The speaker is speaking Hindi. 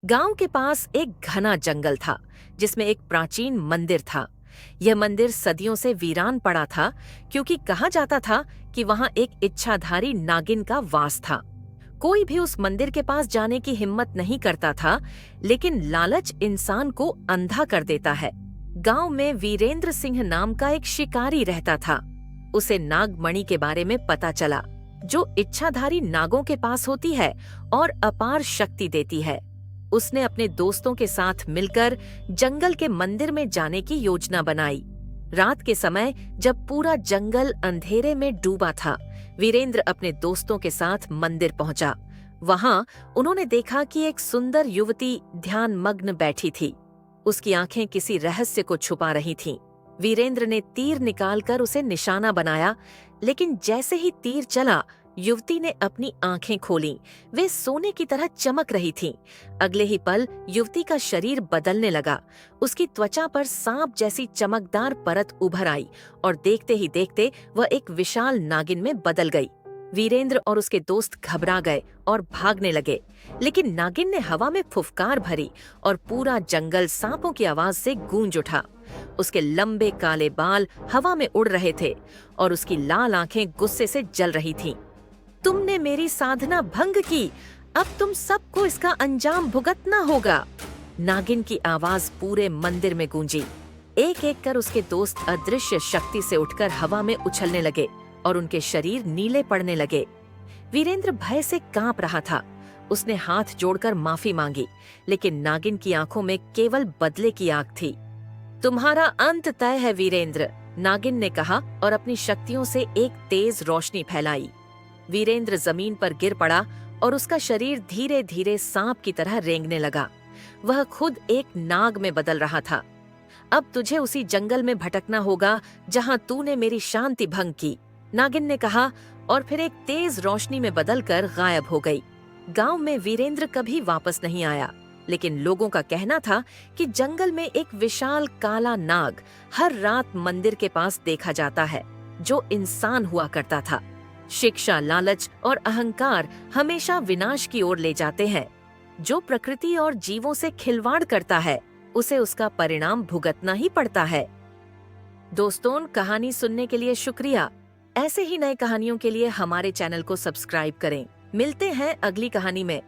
गांव के पास एक घना जंगल था जिसमें एक प्राचीन मंदिर था। यह मंदिर सदियों से वीरान पड़ा था क्योंकि कहा जाता था कि वहां एक इच्छाधारी नागिन का वास था। कोई भी उस मंदिर के पास जाने की हिम्मत नहीं करता था, लेकिन लालच इंसान को अंधा कर देता है। गांव में वीरेंद्र सिंह नाम का एक शिकारी रहता था। उसे नागमणि के बारे में पता चला, जो इच्छाधारी नागों के पास होती है और अपार शक्ति देती है। उसने अपने दोस्तों के साथ मिलकर जंगल के मंदिर में जाने की योजना बनाई। रात के समय जब पूरा जंगल अंधेरे में डूबा था, वीरेंद्र अपने दोस्तों के साथ मंदिर पहुंचा। वहां उन्होंने देखा कि एक सुंदर युवती ध्यानमग्न बैठी थी। उसकी आंखें किसी रहस्य को छुपा रही थीं। वीरेंद्र ने तीर निकालकर उसे निशाना बनाया, लेकिन जैसे ही तीर चला, युवती ने अपनी आंखें खोलीं। वे सोने की तरह चमक रही थीं। अगले ही पल युवती का शरीर बदलने लगा। उसकी त्वचा पर सांप जैसी चमकदार परत उभर आई और देखते ही देखते वह एक विशाल नागिन में बदल गई। वीरेंद्र और उसके दोस्त घबरा गए और भागने लगे, लेकिन नागिन ने हवा में फुफकार भरी और पूरा जंगल सांपों की आवाज से गूंज उठा। उसके लंबे काले बाल हवा में उड़ रहे थे और उसकी लाल आंखें गुस्से से जल रही थीं। तुमने मेरी साधना भंग की, अब तुम सबको इसका अंजाम भुगतना होगा। नागिन की आवाज पूरे मंदिर में गूंजी। एक एक कर उसके दोस्त अदृश्य शक्ति से उठकर हवा में उछलने लगे और उनके शरीर नीले पड़ने लगे। वीरेंद्र भय से कांप रहा था। उसने हाथ जोड़कर माफी मांगी, लेकिन नागिन की आंखों में केवल बदले की आग थी। तुम्हारा अंत तय है वीरेंद्र, नागिन ने कहा और अपनी शक्तियों से एक तेज रोशनी फैलाई। वीरेंद्र जमीन पर गिर पड़ा और उसका शरीर धीरे धीरे सांप की तरह रेंगने लगा। वह खुद एक नाग में बदल रहा था। अब तुझे उसी जंगल में भटकना होगा जहां तूने मेरी शांति भंग की, नागिन ने कहा और फिर एक तेज रोशनी में बदलकर गायब हो गई। गांव में वीरेंद्र कभी वापस नहीं आया, लेकिन लोगों का कहना था कि जंगल में एक विशाल काला नाग हर रात मंदिर के पास देखा जाता है, जो इंसान हुआ करता था। शिक्षा, लालच और अहंकार हमेशा विनाश की ओर ले जाते हैं। जो प्रकृति और जीवों से खिलवाड़ करता है, उसे उसका परिणाम भुगतना ही पड़ता है। दोस्तों, कहानी सुनने के लिए शुक्रिया। ऐसे ही नए कहानियों के लिए हमारे चैनल को सब्सक्राइब करें। मिलते हैं अगली कहानी में।